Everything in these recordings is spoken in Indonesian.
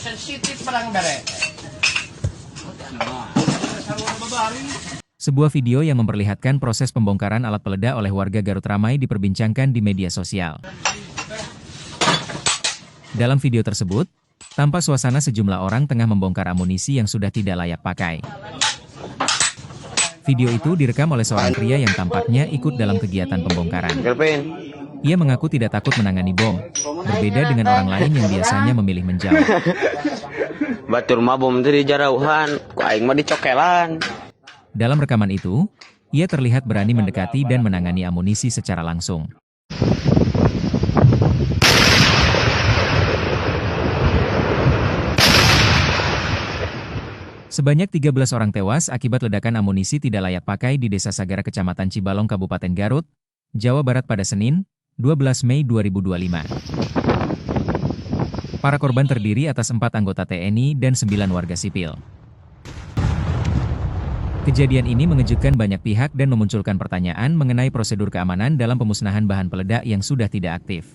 Sensitif barang bare. Sebuah video yang memperlihatkan proses pembongkaran alat peledak oleh warga Garut ramai diperbincangkan di media sosial. Dalam video tersebut, tampak suasana sejumlah orang tengah membongkar amunisi yang sudah tidak layak pakai. Video itu direkam oleh seorang pria yang tampaknya ikut dalam kegiatan pembongkaran. Ia mengaku tidak takut menangani bom, berbeda dengan orang lain yang biasanya memilih menjauh. Batur mah bom dari jarauhan, ku aing mah dicokelan. Dalam rekaman itu, ia terlihat berani mendekati dan menangani amunisi secara langsung. Sebanyak 13 orang tewas akibat ledakan amunisi tidak layak pakai di Desa Sagara Kecamatan Cibalong Kabupaten Garut, Jawa Barat pada Senin, 12 Mei 2025. Para korban terdiri atas 4 anggota TNI dan 9 warga sipil. Kejadian ini mengejutkan banyak pihak dan memunculkan pertanyaan mengenai prosedur keamanan dalam pemusnahan bahan peledak yang sudah tidak aktif.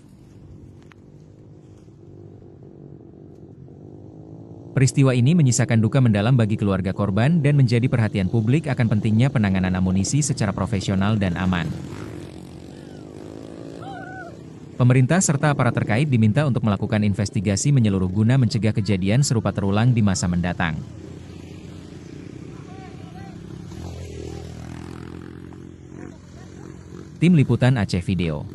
Peristiwa ini menyisakan duka mendalam bagi keluarga korban dan menjadi perhatian publik akan pentingnya penanganan amunisi secara profesional dan aman. Pemerintah serta aparat terkait diminta untuk melakukan investigasi menyeluruh guna mencegah kejadian serupa terulang di masa mendatang. Tim Liputan Aceh Video.